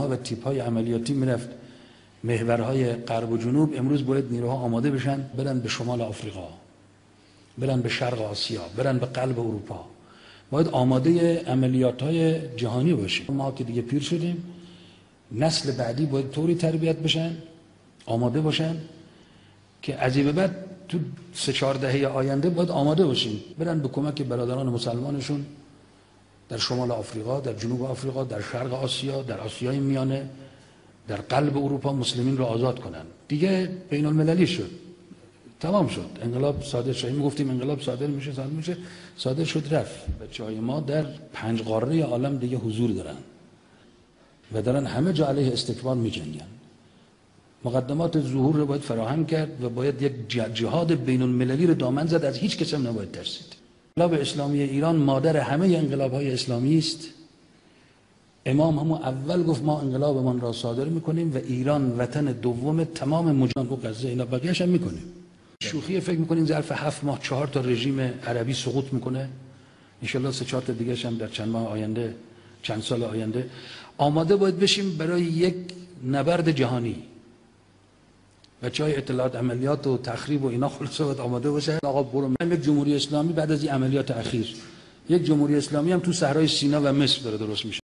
و تیپ‌های عملیاتی میرفت محورهای غرب و جنوب. امروز باید نیروها آماده بشن برن به شمال آفریقا، برن به شرق آسیا، برن به قلب اروپا. باید آماده عملیات‌های جهانی باشیم. ما که دیگه پیر شدیم، نسل بعدی باید طوری تربیت بشن، آماده باشن که از این به بعد تو 3-4 دهه آینده باید آماده باشیم برن به کمک برادران مسلمانشون در شمال آفریقا، در جنوب آفریقا، در شرق آسیا، در آسیای میانه، در قلب اروپا مسلمین رو آزاد کنن. دیگه بین المللی شد، تمام شد. انقلاب صادر شد. میگفتیم انقلاب صادر میشه، صادر شد، رفت. بچه‌های ما در 5 قاره عالم دیگه حضور دارن و دارن همه جا علیه استکبار میجنگن. مقدمات ظهور رو باید فراهم کرد و باید یک جهاد بین المللی رو دامن زد. از هیچ کس هم نباید ترسید. انقلاب اسلامی ایران مادر همه انقلاب‌های اسلامی است. امام همون اول گفت ما انقلابمان را صادر میکنیم و ایران وطن دوم تمام مجان و غزه، اینا بقیه‌اش هم میکنیم. شوخی فکر میکنین ظرف 7 ماه 4 تا رژیم عربی سقوط میکنه؟ انشالله 3-4 تا دیگه هم در چند ماه آینده، چند سال آینده. آماده باید بشیم برای یک نبرد جهانی. بچه‌های اطلاعات عملیات و تخریب و اینا خلاصه باید آماده باشه. آقا برو یک جمهوری اسلامی بعد از این عملیات اخیر، یک جمهوری اسلامی هم تو صحرای سینا و مصر داره درست میشه.